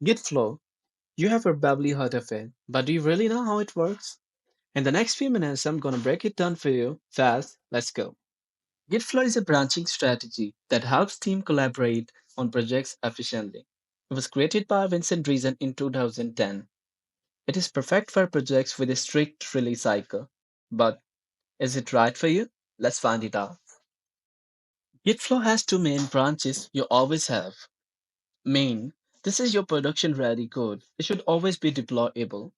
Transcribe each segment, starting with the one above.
GitFlow, you have probably heard of it, but do you really know how it works? In the next few minutes, I'm going to break it down for you fast. Let's go. GitFlow is a branching strategy that helps teams collaborate on projects efficiently. It was created by Vincent Reason in 2010. It is perfect for projects with a strict release cycle. But is it right for you? Let's find it out. GitFlow has two main branches you always have. Main, this is your production ready code. It should always be deployable.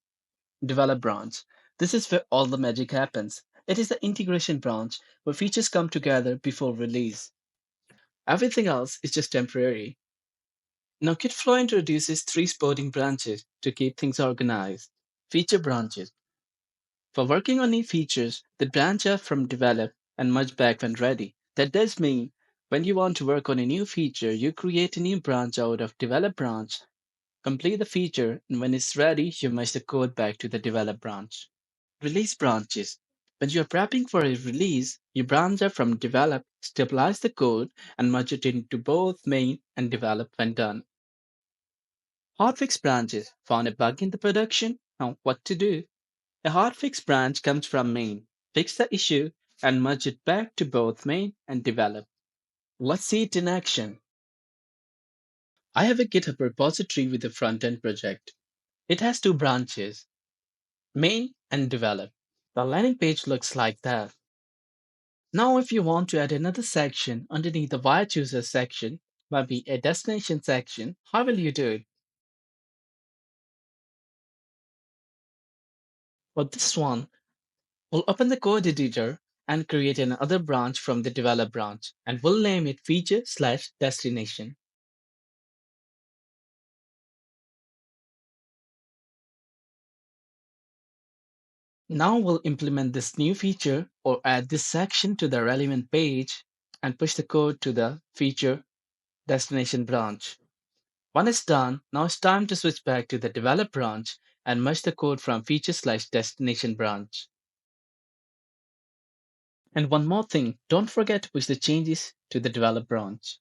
Develop branch. This is where all the magic happens. It is the integration branch where features come together before release. Everything else is just temporary. Now, Kitflow introduces three sporting branches to keep things organized. Feature branches. For working on new features, that branch out from develop and merge back when ready. That does mean when you want to work on a new feature, you create a new branch out of develop branch, complete the feature, and when it's ready, you merge the code back to the develop branch. Release branches. When you're prepping for a release, you branch out from develop, stabilize the code, and merge it into both main and develop when done. Hotfix branches found a bug in the production. Now, what to do? A hotfix branch comes from main, fix the issue, and merge it back to both main and develop. Let's see it in action. I have a GitHub repository with a front end project. It has two branches, main and develop. The landing page looks like that. Now, if you want to add another section underneath the wire chooser section, maybe a destination section, how will you do it? For this one, we'll open the code editor and create another branch from the develop branch, and we'll name it feature/destination. Now we'll implement this new feature or add this section to the relevant page and push the code to the feature destination branch. When it's done, now it's time to switch back to the develop branch and merge the code from feature/destination branch. And one more thing, don't forget to push the changes to the develop branch.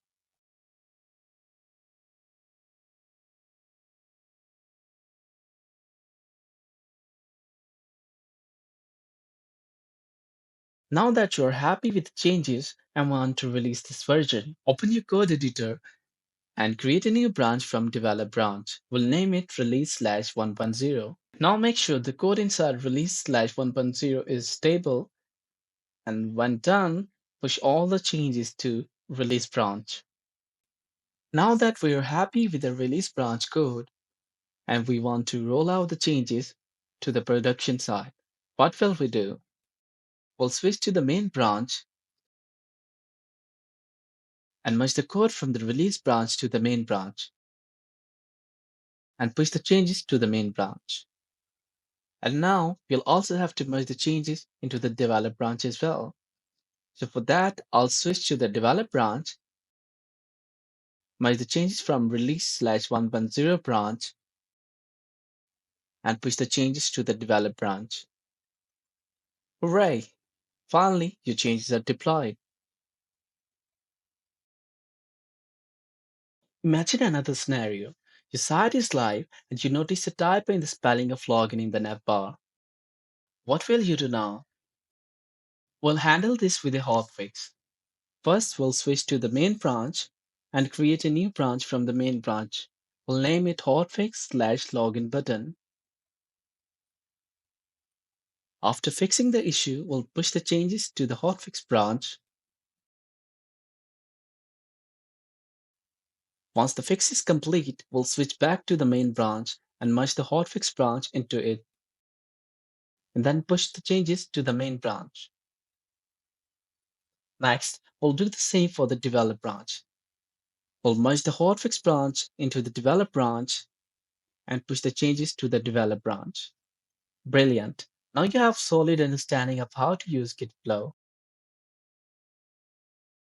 Now that you're happy with the changes and want to release this version, open your code editor and create a new branch from develop branch. We'll name it release/1.0. Now make sure the code inside release/1.0 is stable, and when done, push all the changes to release branch. Now that we are happy with the release branch code and we want to roll out the changes to the production side, what will we do? We'll switch to the main branch and merge the code from the release branch to the main branch and push the changes to the main branch. And now we'll also have to merge the changes into the develop branch as well. So for that, I'll switch to the develop branch, merge the changes from release/1.0 branch, and push the changes to the develop branch. Hooray! Finally, your changes are deployed. Imagine another scenario. Your site is live and you notice a typo in the spelling of login in the navbar. What will you do now? We'll handle this with a hotfix. First, we'll switch to the main branch and create a new branch from the main branch. We'll name it hotfix/login button. After fixing the issue, we'll push the changes to the hotfix branch. Once the fix is complete, we'll switch back to the main branch and merge the hotfix branch into it, and then push the changes to the main branch. Next, we'll do the same for the develop branch. We'll merge the hotfix branch into the develop branch and push the changes to the develop branch. Brilliant. Now you have solid understanding of how to use GitFlow.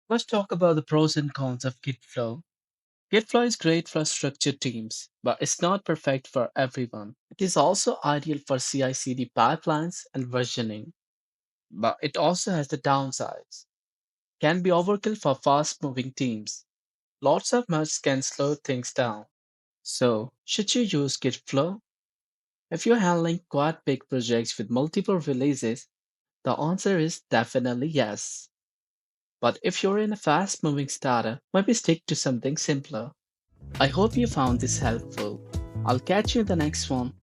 Let's talk about the pros and cons of GitFlow. GitFlow is great for structured teams, but it's not perfect for everyone. It is also ideal for CI/CD pipelines and versioning, but it also has the downsides. Can be overkill for fast-moving teams. Lots of merge can slow things down. So, should you use GitFlow? If you're handling quite big projects with multiple releases, the answer is definitely yes. But if you're in a fast moving startup, maybe stick to something simpler. I hope you found this helpful. I'll catch you in the next one.